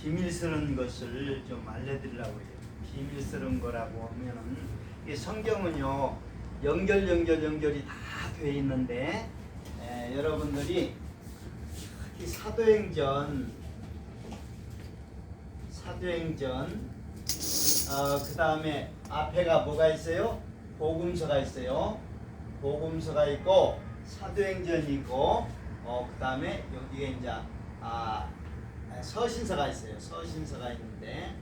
비밀스러운 것을 좀 알려드리려고 해요. 비밀스러운 거라고 하면은 이 성경은요 연결이 다 돼 있는데 여러분들이 특히 사도행전 그 다음에 앞에가 뭐가 있어요? 복음서가 있어요. 복음서가 있고 사도행전이 있고 그 다음에 여기에 이제 서신서가 있어요. 서신서가 있는데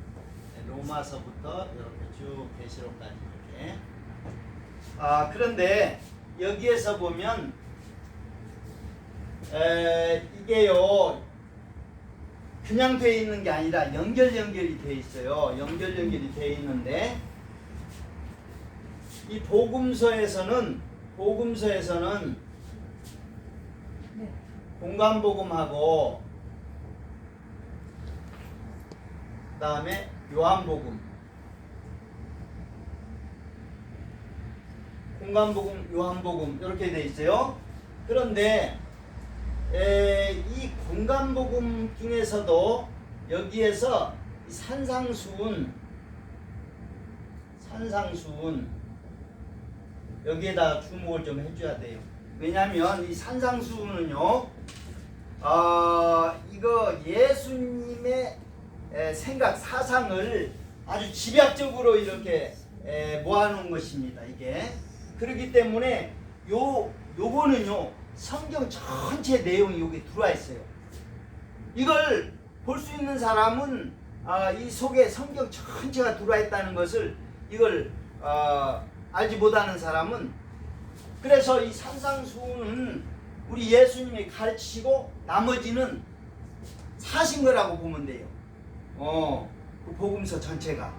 로마서부터 이렇게 쭉 계시록까지 이렇게. 그런데 여기에서 보면 이게요 그냥 돼 있는 게 아니라 연결이 돼 있어요. 연결이 돼 있는데 이 복음서에서는 공관복음하고 그 다음에 요한복음, 공관복음, 요한복음 이렇게 돼 있어요. 그런데 이 공관복음 중에서도 여기에서 이 산상수훈 여기에다가 주목을 좀 해줘야 돼요. 왜냐하면 이 산상수훈은요 이거 예수님의 생각 사상을 아주 집약적으로 이렇게 모아놓은 것입니다. 이게 그렇기 때문에 요거는요 성경 전체 내용이 여기 들어와 있어요. 이걸 볼 수 있는 사람은 이 속에 성경 전체가 들어와 있다는 것을 이걸 알지 못하는 사람은, 그래서 이 산상수훈은 우리 예수님이 가르치시고 나머지는 사신 거라고 보면 돼요. 그 복음서 전체가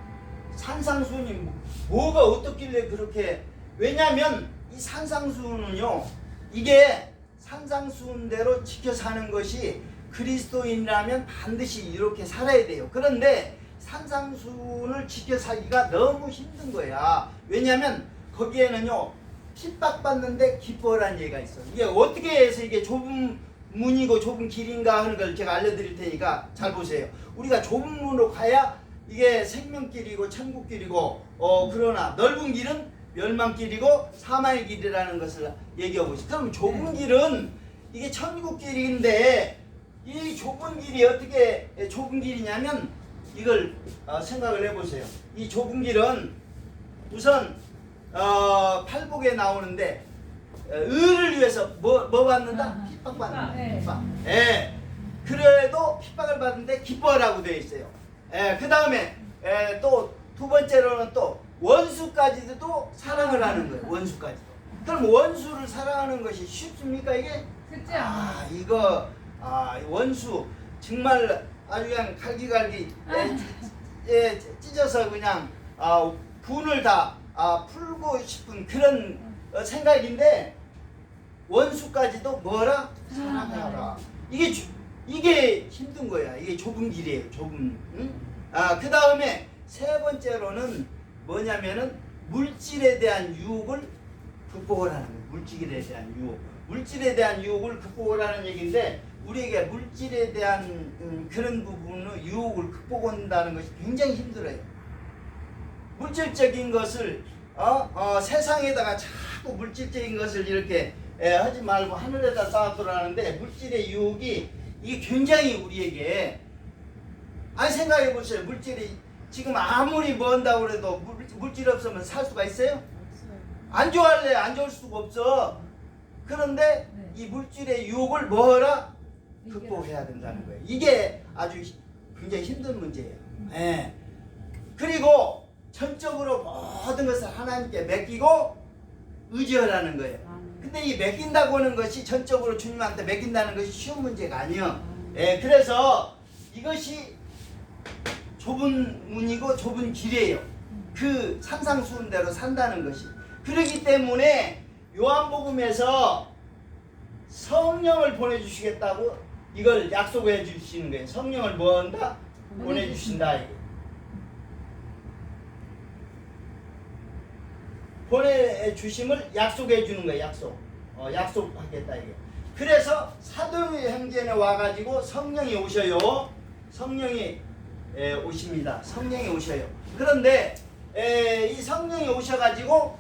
산상수훈이 뭐가 어떻길래 그렇게, 왜냐하면 이 산상수훈은요 이게 산상수훈대로 지켜 사는 것이 그리스도인이라면 반드시 이렇게 살아야 돼요. 그런데 산상수훈을 지켜 살기가 너무 힘든 거야. 왜냐하면 거기에는요 핍박받는데 기뻐라는 얘기가 있어. 이게 어떻게 해서 이게 좁은 문이고 좁은 길인가 하는 걸 제가 알려드릴 테니까 잘 보세요. 우리가 좁은 문으로 가야 이게 생명길이고 천국길이고 그러나 넓은 길은 멸망길이고 사망의 길이라는 것을 얘기하고 있어요. 그럼 좁은 길은 이게 천국길인데 이 좁은 길이 어떻게 좁은 길이냐면 이걸 생각을 해보세요. 이 좁은 길은 우선 팔복에 나오는데 의를 위해서 뭐 받는다? 핍박받는다. 핍박. 그래도 핍박을 받는데 기뻐라고 되어 있어요. 그 다음에 또 두 번째로는 또 원수까지도 사랑을 하는 거예요. 원수까지도. 그럼 원수를 사랑하는 것이 쉽습니까 이게? 쉽지 않아요. 이거 원수 정말 아주 그냥 갈기갈기 찢어서 그냥 분을 다 풀고 싶은 그런 생각인데 원수까지도 뭐라? 사랑하라. 이게 힘든 거야. 이게 좁은 길이에요. 좁은. 응? 그 다음에 세 번째로는 뭐냐면은 물질에 대한 유혹을 극복을 하는 거예요. 물질에 대한 유혹. 물질에 대한 유혹을 극복을 하는 얘기인데 우리에게 물질에 대한 그런 부분의 유혹을 극복한다는 것이 굉장히 힘들어요. 물질적인 것을 세상에다가 자꾸 물질적인 것을 이렇게 하지 말고 하늘에다 쌓아두라 하는데 물질의 유혹이 이게 굉장히 우리에게 생각해 보세요. 물질이 지금 아무리 먼다고 해도 물질 없으면 살 수가 있어요? 안 좋아할래 안 좋을 수가 없어. 그런데 이 물질의 유혹을 뭐라? 극복해야 된다는 거예요. 이게 아주 굉장히 힘든 문제예요. 그리고 전적으로 모든 것을 하나님께 맡기고 의지하라는 거예요. 근데 이 맡긴다고 하는 것이 전적으로 주님한테 맡긴다는 것이 쉬운 문제가 아니에요. 그래서 이것이 좁은 문이고 좁은 길이에요. 그 산상수훈대로 산다는 것이. 그렇기 때문에 요한복음에서 성령을 보내주시겠다고 이걸 약속해 주시는 거예요. 성령을 뭐 한다? 보내주신다. 이게. 보내주심을 약속해 주는 거예요. 약속하겠다 이게. 그래서 사도행전에 와가지고 성령이 오셔요. 성령이 오십니다. 성령이 오셔요. 그런데 이 성령이 오셔가지고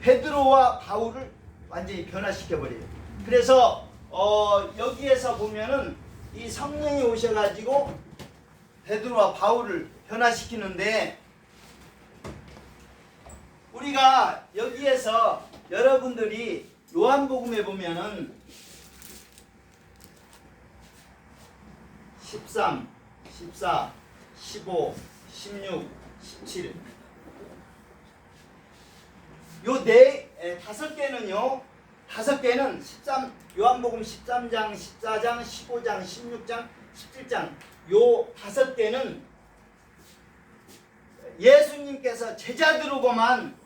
베드로와 바울을 완전히 변화시켜버려요. 그래서 여기에서 보면은 이 성령이 오셔가지고 베드로와 바울을 변화시키는데, 우리가 여기에서 여러분들이 요한복음에 보면은 13, 14, 15, 16, 17 요 다섯 개는요, 다섯 개는 요한복음 13장, 14장, 15장, 16장, 17장 요 다섯 개는 예수님께서 제자들하고만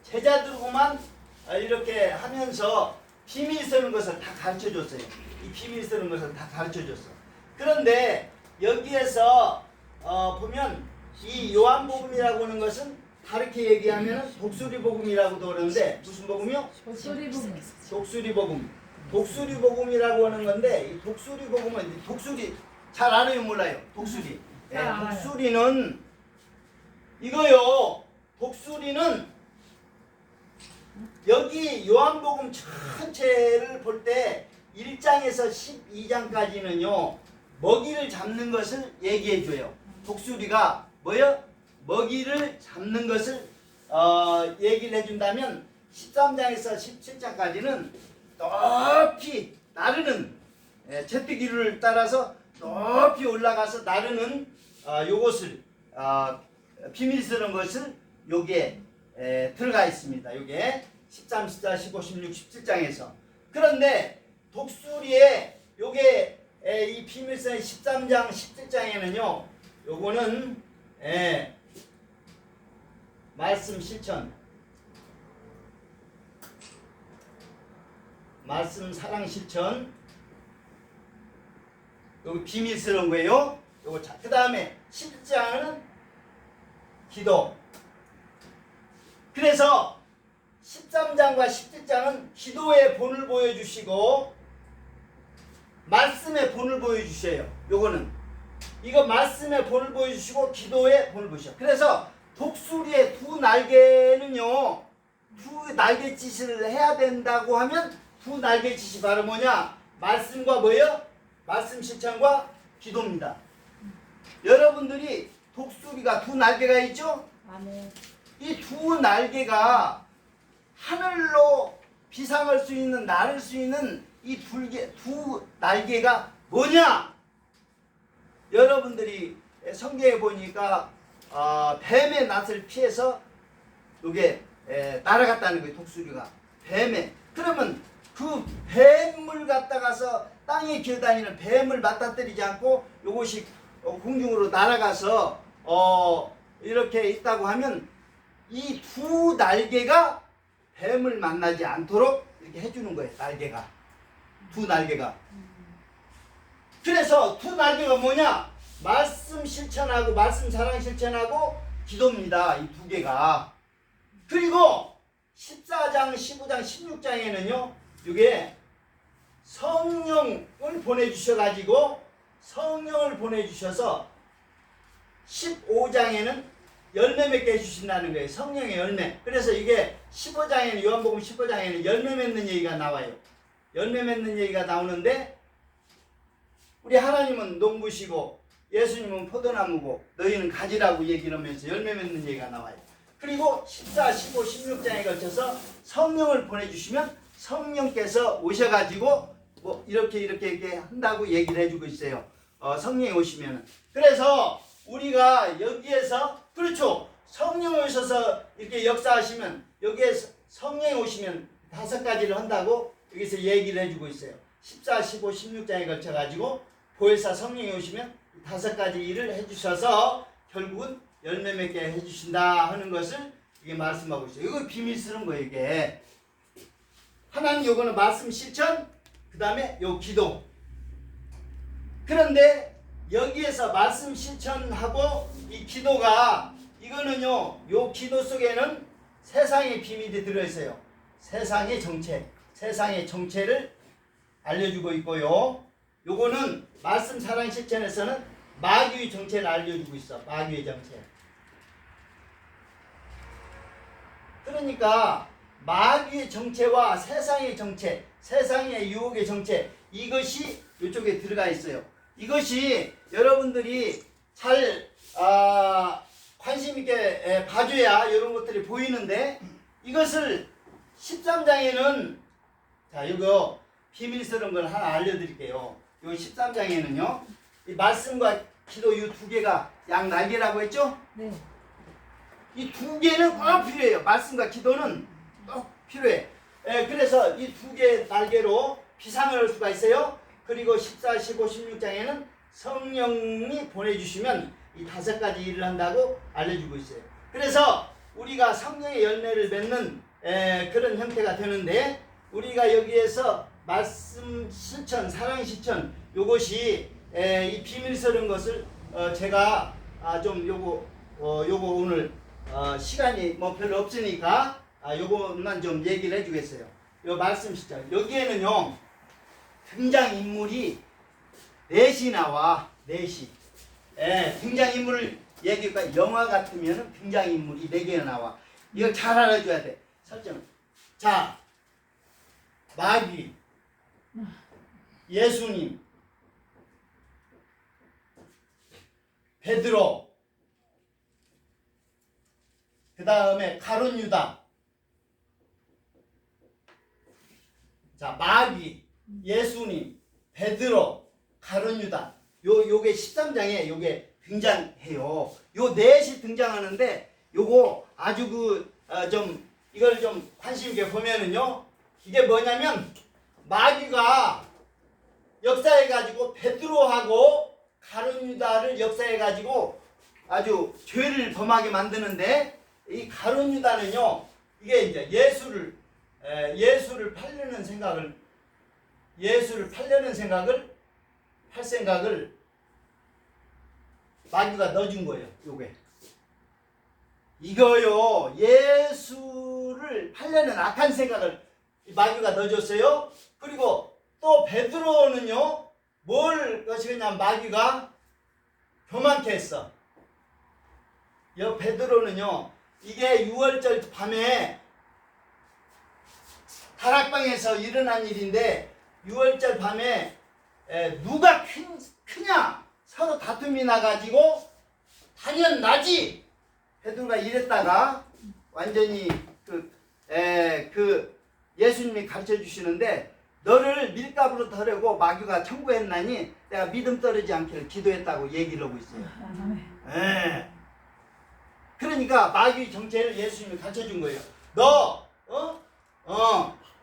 이렇게 하면서 비밀 쓰는 것을 다 가르쳐 줬어요. 이 비밀 쓰는 것을 다 가르쳐 줬어. 그런데 여기에서 보면 이 요한복음이라고 하는 것은 다르게 얘기하면 독수리복음이라고도 그러는데, 무슨 복음이요? 독수리복음. 독수리복음이라고 하는 건데, 이 독수리복음은 독수리 잘 알아요, 몰라요? 독수리. 독수리는 이거요. 독수리는 여기 요한복음 전체를 볼 때 1장에서 12장까지는요 먹이를 잡는 것을 얘기해 줘요. 독수리가 뭐요? 먹이를 잡는 것을 얘기를 해준다면 13장에서 17장까지는 높이 나르는 제트기를 따라서 높이 올라가서 나르는 요것을 비밀 쓰는 것을 요게 들어가 있습니다. 요게 13, 14, 15, 16, 17장에서. 그런데 독수리에 요게 이 비밀 쓰는 13장, 17장에는요 요거는 말씀 실천, 말씀 사랑 실천, 여기 비밀스러운 거예요. 요거 자, 그 다음에 17장은 기도. 그래서 13장과 17장은 기도의 본을 보여주시고 말씀의 본을 보여주셔요. 요거는 이거 말씀의 본을 보여주시고 기도의 본을 보여주셔요. 그래서 독수리의 두 날개는요, 두 날개짓을 해야 된다고 하면 두 날개짓이 바로 뭐냐? 말씀과 뭐예요? 말씀 실천과 기도입니다. 여러분들이 독수리가 두 날개가 있죠? 이 두 날개가 하늘로 비상할 수 있는, 날을 수 있는 이 두 날개가 뭐냐? 여러분들이 성경에 보니까 뱀의 낯을 피해서 이게 날아갔다는 거예요. 독수리가 뱀에. 그러면 그 뱀을 갖다가서 땅에 기어다니는 뱀을 맞닥뜨리지 않고 이것이 공중으로 날아가서 이렇게 있다고 하면 이 두 날개가 뱀을 만나지 않도록 이렇게 해주는 거예요. 날개가, 두 날개가. 그래서 두 날개가 뭐냐? 말씀 실천하고 말씀 사랑 실천하고 기도입니다. 이 두 개가. 그리고 14장, 15장, 16장에는요 이게 성령을 보내주셔가지고 성령을 보내주셔서 15장에는 열매 맺게 해주신다는 거예요. 성령의 열매. 그래서 이게 15장에는, 요한복음 15장에는 열매 맺는 얘기가 나와요. 열매 맺는 얘기가 나오는데, 우리 하나님은 농부시고 예수님은 포도나무고 너희는 가지라고 얘기를 하면서 열매 맺는 얘기가 나와요. 그리고 14, 15, 16장에 걸쳐서 성령을 보내주시면 성령께서 오셔가지고 뭐 이렇게 한다고 얘기를 해주고 있어요. 성령이 오시면은. 그래서 우리가 여기에서, 그렇죠, 성령이 오셔서 이렇게 역사하시면, 여기에 성령이 오시면 다섯 가지를 한다고 여기서 얘기를 해주고 있어요. 14, 15, 16장에 걸쳐가지고 보혜사 성령이 오시면 다섯 가지 일을 해주셔서 결국은 열매 맺게 해주신다 하는 것을 이게 말씀하고 있어요. 이거 비밀스러운 거예요. 이게 하나는 요거는 말씀 실천, 그 다음에 요 기도. 그런데 여기에서 말씀 실천하고 이 기도가, 이거는요, 요 기도 속에는 세상의 비밀이 들어있어요. 세상의 정체를 알려주고 있고요. 요거는 말씀 사랑 실천에서는 마귀의 정체를 알려주고 있어. 마귀의 정체. 그러니까 마귀의 정체와 세상의 정체, 세상의 유혹의 정체, 이것이 이쪽에 들어가 있어요. 이것이 여러분들이 잘 관심 있게 봐줘야 이런 것들이 보이는데, 이것을 13장에는 자, 이거 비밀스러운 걸 하나 알려드릴게요. 요 13장에는요, 이 말씀과 기도 이 두 개가 양 날개라고 했죠? 네. 이 두 개는 꼭 필요해요. 말씀과 기도는 꼭 필요해. 그래서 이 두 개의 날개로 비상을 할 수가 있어요. 그리고 14, 15, 16장에는 성령이 보내주시면 이 5가지 일을 한다고 알려주고 있어요. 그래서 우리가 성령의 열매를 맺는 그런 형태가 되는데, 우리가 여기에서 말씀 실천, 사랑 실천, 요것이 이 비밀스러운 것을 제가 좀 요거 오늘 시간이 뭐 별로 없으니까 요것만 좀 얘기를 해주겠어요. 요 말씀 실천. 여기에는요, 등장인물이 넷이 나와. 넷이. 등장인물을 얘기할까? 영화 같으면 등장인물이 4개가 나와. 이걸 잘 알아줘야 돼. 설정. 자, 마귀, 예수님, 베드로, 그 다음에 가룟 유다. 자, 마귀, 예수님, 베드로, 가룟 유다. 요게 13장에 요게 등장해요. 요 넷이 등장하는데, 요거 아주 이걸 좀 관심 있게 보면은요, 이게 뭐냐면 마귀가 역사해가지고 베드로하고 가룟 유다를 역사해가지고 아주 죄를 범하게 만드는데, 이 가룟 유다는요, 이게 이제 예수를 팔려는 생각을 할 생각을 마귀가 넣어준 거예요. 요게 이거요, 예수를 팔려는 악한 생각을 마귀가 넣어줬어요. 그리고 또 베드로는요, 뭘 것이냐, 마귀가 교만케 했어. 여 베드로는요, 이게 6월절 밤에 다락방에서 일어난 일인데, 6월절 밤에 누가 크냐 서로 다툼이 나가지고 당연나지 베드로가 이랬다가 완전히 그 예수님이 가르쳐 주시는데, 너를 밀가부로 덜려고 마귀가 청구했나니 내가 믿음 떨어지지 않기를 기도했다고 얘기를 하고 있어요. 그러니까 마귀의 정체를 예수님이 가르쳐 준 거예요.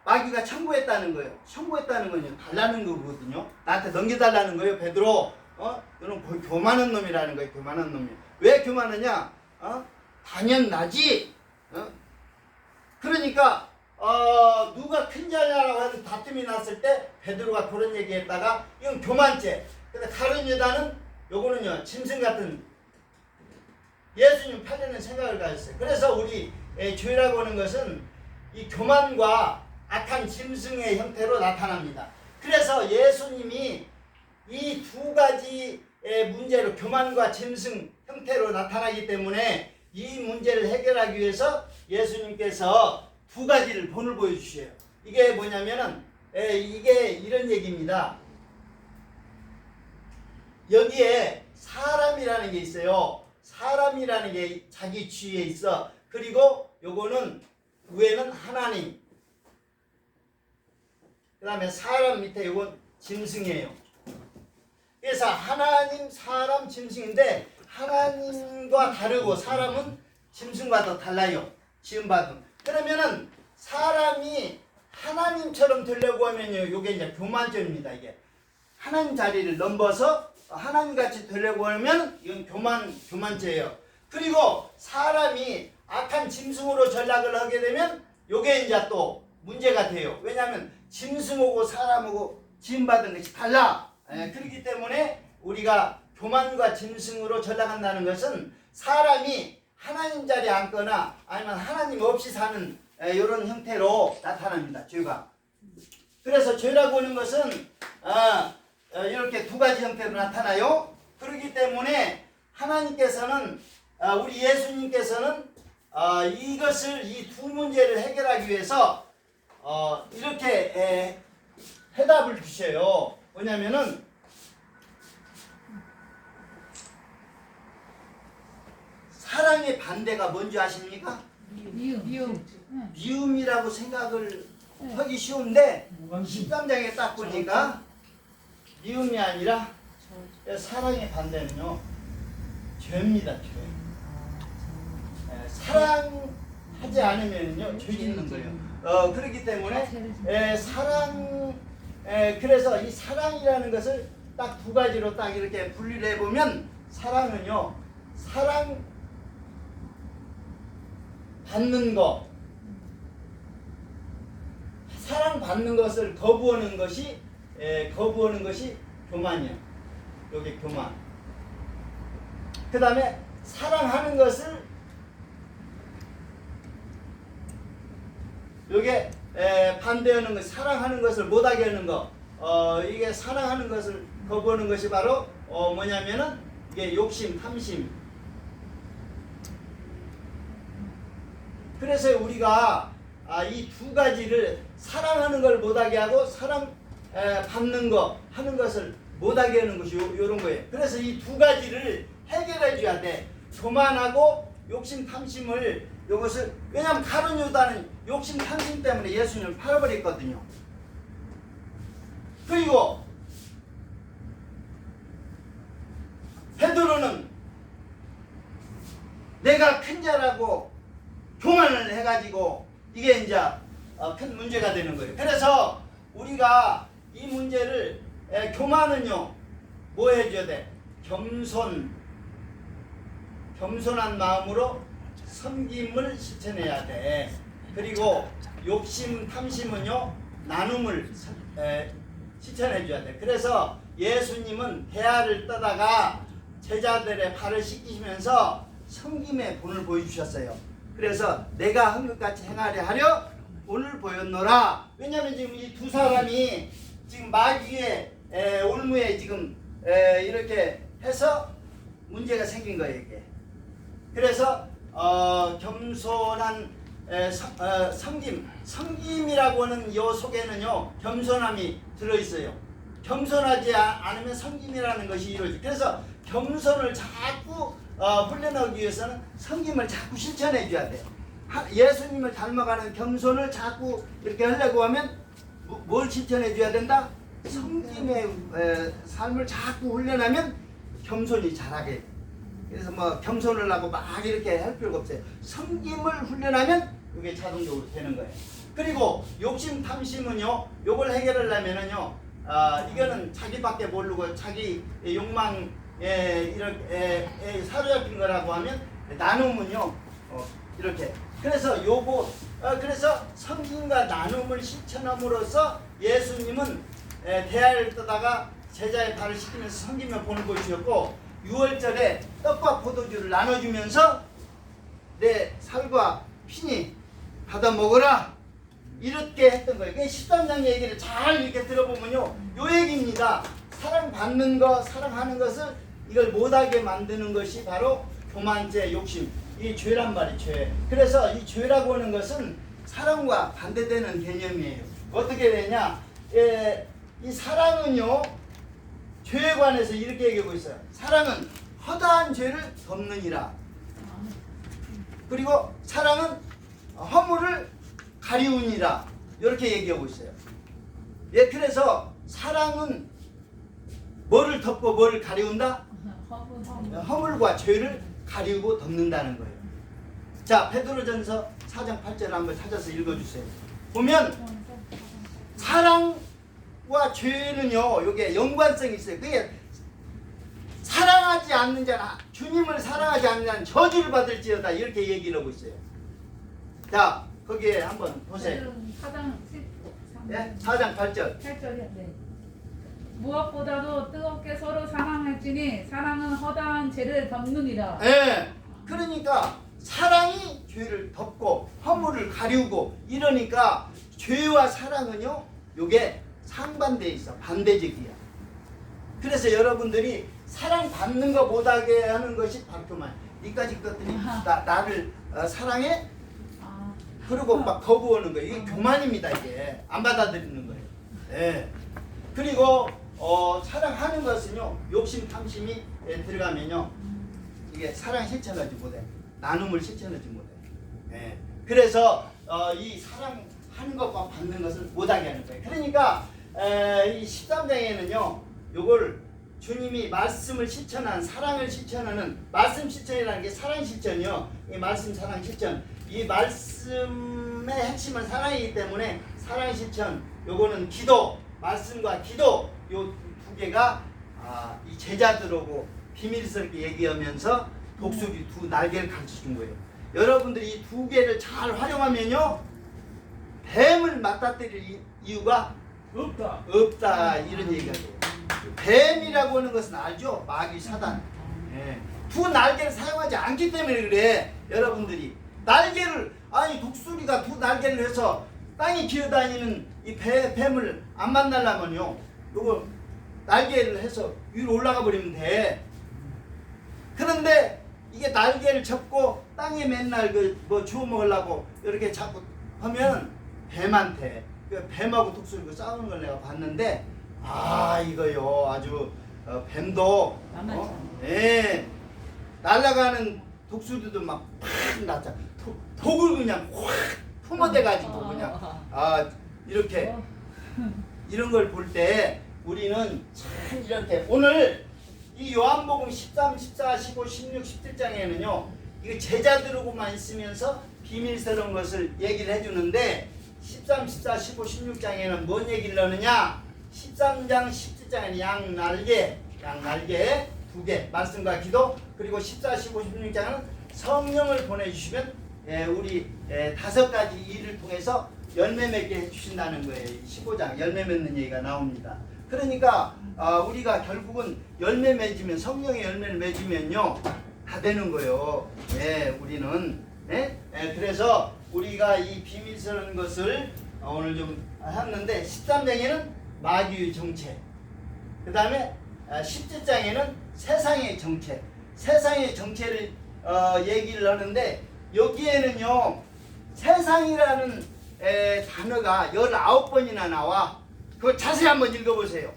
마귀가 청구했다는 거예요. 청구했다는 건요, 달라는 거거든요. 나한테 넘겨달라는 거예요. 베드로, 너는 교만한 놈이라는 거예요. 교만한 놈이. 왜 교만하냐? 당연나지. 그러니까 누가 큰 자냐라고 해서 다툼이 났을 때 베드로가 그런 얘기했다가, 이건 교만죄. 근데 가룟 유다는 요거는요, 짐승 같은 예수님 팔려는 생각을 가졌어요. 그래서 우리 죄라고 하는 것은 이 교만과 악한 짐승의 형태로 나타납니다. 그래서 예수님이 이 2가지의 문제로, 교만과 짐승 형태로 나타나기 때문에 이 문제를 해결하기 위해서 예수님께서 2가지를 본을 보여주셔요. 이게 뭐냐면은 이게 이런 얘기입니다. 여기에 사람이라는 게 있어요. 사람이라는 게 자기 주위에 있어. 그리고 요거는 위에는 하나님, 그 다음에 사람 밑에 요건 짐승이에요. 그래서 하나님, 사람, 짐승인데, 하나님과 다르고 사람은 짐승과 더 달라요. 지음받음. 그러면은 사람이 하나님처럼 되려고 하면요, 요게 이제 교만죄입니다. 이게 하나님 자리를 넘어서 하나님같이 되려고 하면 이건 교만죄예요. 그리고 사람이 악한 짐승으로 전락을 하게 되면 요게 이제 또 문제가 돼요. 왜냐하면 짐승하고 사람하고 지음받은 것이 달라. 그렇기 때문에 우리가 교만과 짐승으로 전락한다는 것은 사람이 하나님 자리에 앉거나 아니면 하나님 없이 사는 이런 형태로 나타납니다. 죄가. 그래서 죄라고 하는 것은 이렇게 2가지 형태로 나타나요. 그렇기 그렇기 때문에 하나님께서는 우리 예수님께서는 이것을 이 두 문제를 해결하기 위해서 이렇게 해답을 주셔요. 뭐냐면은 사랑의 반대가 뭔지 아십니까? 미움이라고 생각을 하기 쉬운데 13장에 딱 보니까 미움이 아니라 사랑의 반대는요 죄입니다. 죄. 사랑하지 않으면요 죄 짓는 거예요. 그렇기 때문에 그래서 이 사랑이라는 것을 딱 두 가지로 딱 이렇게 분리를 해보면 사랑은요 사랑 받는 거, 사랑받는 것을 거부하는 것이 교만이에요. 여기 교만. 그 다음에 사랑하는 것을 요게 반대하는 것, 사랑하는 것을 못하게 하는 거. 이게 사랑하는 것을 거부하는 것이 바로 뭐냐면은 이게 욕심, 탐심. 그래서 우리가 이 두 가지를 사랑하는 걸 못하게 하고 사랑 받는 거 하는 것을 못하게 하는 것이 요런 거예요. 그래서 이 두 가지를 해결해 줘야 돼. 교만하고 욕심 탐심을 요것을 왜냐하면 가룟 유다는 욕심 탐심 때문에 예수님을 팔아버렸거든요. 그리고 베드로는 내가 큰 자라고 교만을 해가지고 이게 이제 큰 문제가 되는 거예요. 그래서 우리가 이 문제를 교만은요 뭐 해줘야 돼? 겸손한 마음으로 섬김을 실천해야 돼. 그리고 욕심 탐심은요 나눔을 실천해줘야 돼. 그래서 예수님은 대야를 떠다가 제자들의 발을 씻기시면서 섬김의 본을 보여주셨어요. 그래서 내가 한 것 같이 행하려 하려 오늘 보였노라. 왜냐하면 지금 이 두 사람이 지금 마귀의 올무에 지금 이렇게 해서 문제가 생긴 거예요. 이게. 그래서 겸손한 섬김이라고 하는 요 속에는요 겸손함이 들어있어요. 겸손하지 않으면 섬김이라는 것이 이루어지. 그래서 겸손을 자꾸 훈련하기 위해서는 섬김을 자꾸 실천해 줘야 돼요. 예수님을 닮아가는 겸손을 자꾸 이렇게 하려고 하면 뭘 실천해 줘야 된다? 섬김의 삶을 자꾸 훈련하면 겸손이 잘하게 돼요. 그래서 뭐 겸손을 하고 막 이렇게 할 필요가 없어요. 섬김을 훈련하면 이게 자동적으로 되는 거예요. 그리고 욕심 탐심은요 요걸 해결하려면은요 이거는 자기밖에 모르고 자기 욕망에 이렇게 사로잡힌 거라고 하면 나눔은요 이렇게. 그래서 요거 그래서 섬김과 나눔을 실천함으로써 예수님은 대야를 떠다가 제자의 발을 씻기면서 섬김의 본을 보여주셨고 6월절에 떡과 포도주를 나눠주면서 내 살과 피니 받아 먹어라 이렇게 했던 거예요. 13장 얘기를 잘 이렇게 들어보면요 요 얘기입니다. 사랑받는 거 사랑하는 것을 이걸 못하게 만드는 것이 바로 교만죄 욕심 이 죄란 말이 죄. 그래서 이 죄라고 하는 것은 사랑과 반대되는 개념이에요. 어떻게 되냐 이 사랑은요 죄에 관해서 이렇게 얘기하고 있어요. 사랑은 허다한 죄를 덮느니라. 그리고 사랑은 허물을 가리우니라. 이렇게 얘기하고 있어요. 예, 그래서 사랑은 뭐를 덮고 뭐를 가리운다? 허물과 죄를 가리우고 덮는다는 거예요. 자, 베드로전서 4장 8절을 한번 찾아서 읽어주세요. 보면 사랑과 죄는요, 이게 연관성이 있어요. 그게 사랑하지 않는 자는 주님을 사랑하지 않는 자는 저주를 받을지어다 이렇게 얘기를 하고 있어요. 자, 거기에 한번 보세요. 4장 8절. 8절이요. 네. 무엇보다도 뜨겁게 서로 사랑할지니 사랑은 허다한 죄를 덮느니라. 예. 그러니까 사랑이 죄를 덮고 허물을 가리우고 이러니까 죄와 사랑은요, 요게 상반되어 있어. 반대적이야. 그래서 여러분들이 사랑받는 거 못하게 하는 것이 바로 교만. 니까지 껐더니 나를 사랑해? 아, 그리고 막 거부하는 거예요. 이게 교만입니다. 이게 안 받아들이는 거예요. 예. 그리고 사랑하는 것은요, 욕심 탐심이 들어가면요, 이게 사랑 실천하지 못해. 나눔을 실천하지 못해. 예. 그래서 이 사랑하는 것과 받는 것을 못하게 하는 거예요. 그러니까 이 13장에는요, 요걸 주님이 말씀을 실천한, 사랑을 실천하는, 말씀 실천이라는 게 사랑 실천이요. 이 말씀 사랑 실천. 이 말씀의 핵심은 사랑이기 때문에 사랑 실천, 요거는 기도, 말씀과 기도, 요 두 개가 이 제자들하고 비밀스럽게 얘기하면서 독수리 두 날개를 가르쳐 준 거예요. 여러분들이 이 두 개를 잘 활용하면요, 뱀을 맞닥뜨릴 이유가 없다 이런 얘기가 돼요. 뱀이라고 하는 것은 알죠? 마귀 사단. 예. 두 날개를 사용하지 않기 때문에 그래. 여러분들이 날개를, 아니 독수리가 두 날개를 해서 땅에 기어다니는 이 뱀을 안 만나려면요, 요거 날개를 해서 위로 올라가 버리면 돼. 그런데 이게 날개를 접고 땅에 맨날 뭐 주워 먹으려고 이렇게 자꾸 하면 뱀한테, 뱀하고 독수리가 싸우는 걸 내가 봤는데, 이거요 아주 뱀도 예, 날아가는 독수리도 막 팍 났잖아. 독을 그냥 확 품어대가지고 그냥 이렇게 이런 걸 볼 때 우리는 참 이렇게, 오늘 이 요한복음 13, 14, 15, 16, 17장에는요 이거 제자들하고만 있으면서 비밀스러운 것을 얘기를 해주는데, 13, 14, 15, 16장에는 뭔 얘기를 하느냐, 13장, 17장에는 양날개 두 개, 말씀과 기도, 그리고 14, 15, 16장은 성령을 보내주시면 우리 5가지 일을 통해서 열매 맺게 해주신다는 거예요. 15장 열매 맺는 얘기가 나옵니다. 그러니까 우리가 결국은 열매 맺으면, 성령의 열매를 맺으면요 다 되는 거예요. 우리는 그래서 우리가 이 비밀스러운 것을 오늘 좀 했는데, 13장에는 마귀의 정체, 그 다음에 17장에는 세상의 정체, 세상의 정체를 얘기를 하는데, 여기에는요 세상이라는 단어가 19번이나 나와. 그걸 자세히 한번 읽어보세요.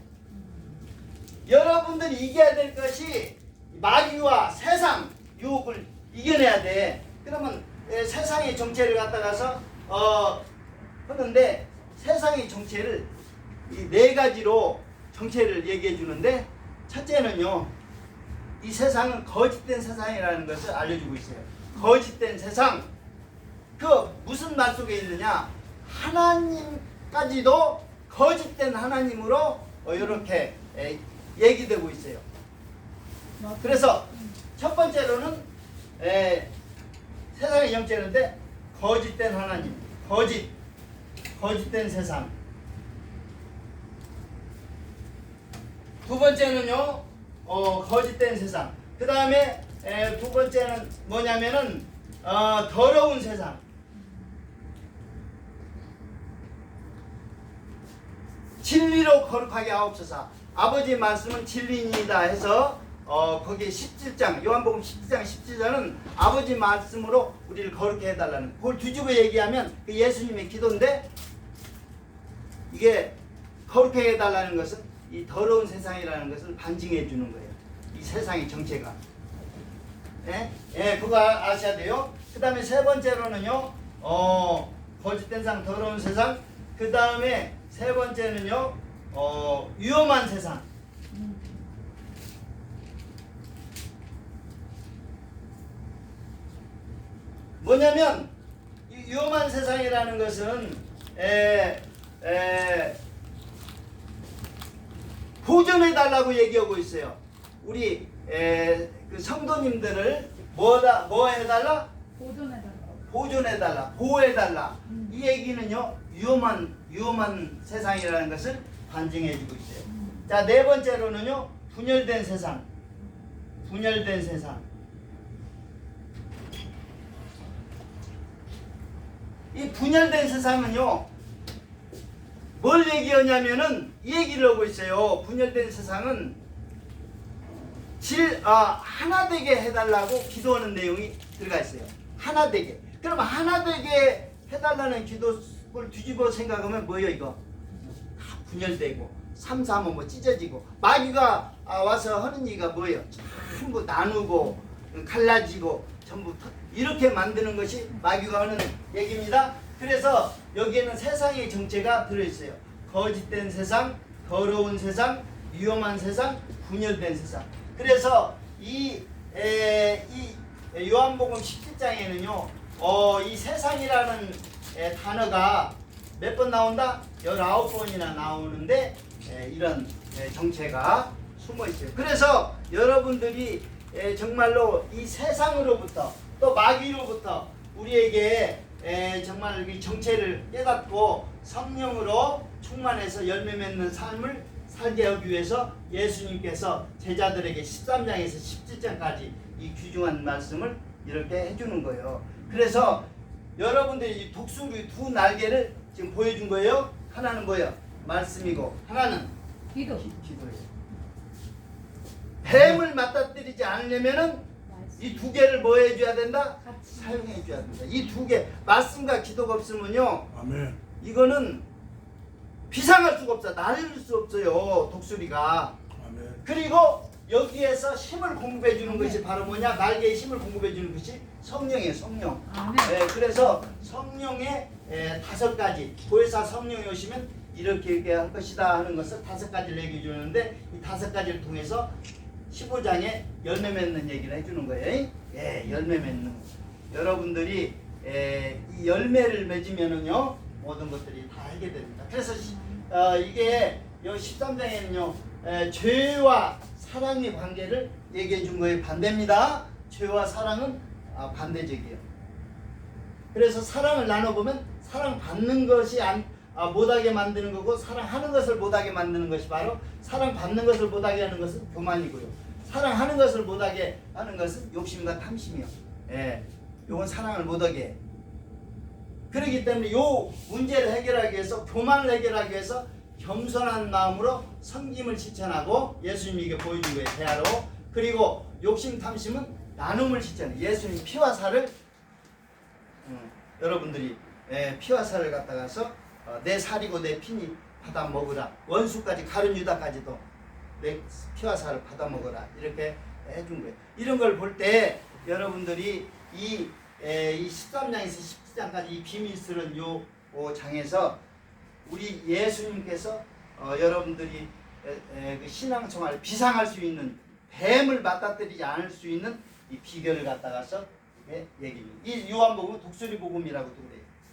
여러분들이 이겨야 될 것이 마귀와 세상 유혹을 이겨내야 돼. 그러면 세상의 정체를 갖다가서 하는데, 세상의 정체를 이 4가지로 정체를 얘기해 주는데, 첫째는요, 이 세상은 거짓된 세상이라는 것을 알려주고 있어요. 거짓된 세상. 그 무슨 말 속에 있느냐, 하나님까지도 거짓된 하나님으로 이렇게 얘기되고 있어요. 그래서 첫 번째로는 세상의 정체인데, 거짓된 하나님, 거짓된 세상. 두 번째는요, 거짓된 세상. 그 다음에 두 번째는 뭐냐면은 더러운 세상. 진리로 거룩하게 하옵소서. 아버지 말씀은 진리이다 해서 거기에 17장, 요한복음 17장 17절은 아버지 말씀으로 우리를 거룩해 해달라는, 그걸 뒤집어 얘기하면 그 예수님의 기도인데, 이게 거룩해 해달라는 것은 이 더러운 세상이라는 것을 반증해 주는 거예요. 이 세상의 정체가. 그거 아셔야 돼요. 그 다음에 세 번째로는요, 거짓된 세상, 더러운 세상. 그 다음에 세 번째는요, 위험한 세상. 뭐냐면 이 위험한 세상이라는 것은 보존해 달라고 얘기하고 있어요. 우리 그 성도님들을 뭐 해달라? 보존해달라, 보호해달라. 이 얘기는요, 위험한 세상이라는 것을 반증해주고 있어요. 자, 네 번째로는요, 분열된 세상. 이 분열된 세상은요, 뭘 얘기하냐면은 이 얘기를 하고 있어요. 분열된 세상은 하나 되게 해달라고 기도하는 내용이 들어가 있어요. 하나 되게. 그럼 하나 되게 해달라는 기도를 뒤집어 생각하면 뭐예요 이거? 다 분열되고 삼삼은 뭐 찢어지고 마귀가 와서 하는 얘기가 뭐예요? 전부 나누고 갈라지고 전부 이렇게 만드는 것이 마귀가 하는 얘기입니다. 그래서 여기에는 세상의 정체가 들어있어요. 거짓된 세상, 더러운 세상, 위험한 세상, 분열된 세상. 그래서 이 요한복음 17장에는요 이 세상이라는 단어가 몇 번 나온다? 19번이나 나오는데 이런 정체가 숨어 있어요. 그래서 여러분들이 정말로 이 세상으로부터 또 마귀로부터 우리에게 정말 이 정체를 깨닫고 성령으로 충만해서 열매 맺는 삶을 살게 하기 위해서 예수님께서 제자들에게 13장에서 17장까지 이 귀중한 말씀을 이렇게 해주는 거예요. 그래서 여러분들이 이 독수리 두 날개를 지금 보여준 거예요. 하나는 뭐예요? 말씀이고 하나는 기도예요. 뱀을 맞닥뜨리지 않으려면은 이 두 개를 뭐 해줘야 된다? 사용해 줘야 된다. 이 두 개 말씀과 기도가 없으면요. 아멘. 이거는 비상할 수가 없어. 날릴 수 없어요. 독수리가. 아멘. 그리고 여기에서 힘을 공급해 주는 것이 바로 뭐냐? 날개의 힘을 공급해 주는 것이 성령이에요. 성령. 그래서 성령의 5가지 보혜사 성령이 오시면 이렇게 할 것이다 하는 것을 5가지를 얘기해 주는데 이 5가지를 통해서 15장에 열매 맺는 얘기를 해주는 거예요. 열매 맺는. 여러분들이 이 열매를 맺으면은요 모든 것들이 다 알게 됩니다. 그래서 이게 요 13장에는요 죄와 사랑의 관계를 얘기해 준 거에 반대입니다. 죄와 사랑은 반대적이에요. 그래서 사랑을 나눠보면 사랑 받는 것이 못하게 만드는 거고 사랑하는 것을 못하게 만드는 것이 바로 사랑 받는 것을 못하게 하는 것은 교만이고요. 사랑하는 것을 못하게 하는 것은 욕심과 탐심이요. 요건 사랑을 못하게 해. 그렇기 때문에 요 문제를 해결하기 위해서 교만을 해결하기 위해서 겸손한 마음으로 섬김을 실천하고 예수님이 이게 보여준 거예요. 대화로. 그리고 욕심 탐심은 나눔을 실천해요. 예수님 피와 살을 여러분들이 피와 살을 갖다가서 내 살이고 내 피니 받아 먹으라. 원수까지 가룟 유다까지도 내 피와 살을 받아 먹어라. 이렇게 해준 거예요. 이런 걸 볼 때 여러분들이 이 13장에서 17장까지 이 비밀스러운 요 장에서 우리 예수님께서 여러분들이 그 신앙생활 비상할 수 있는 뱀을 맞닥뜨리지 않을 수 있는 이 비결을 갖다가서 얘기합니다. 이 요한복음은 독수리 복음이라고도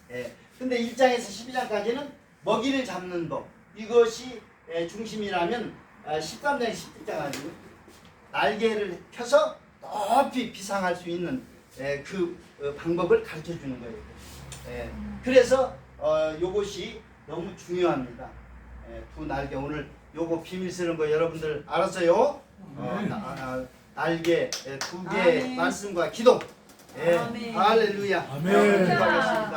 그래요. 근데 1장에서 12장까지는 먹이를 잡는 법 이것이 중심이라면 13장 17장 가지고 날개를 펴서 높이 비상할 수 있는 그 방법을 가르쳐 주는 거예요. 그래서 요것이 너무 중요합니다. 두 날개 오늘 요거 비밀스러운 거 여러분들 알았어요? 날개 두 개 말씀과 기도. 할렐루야. 아멘. 기도하겠습니다.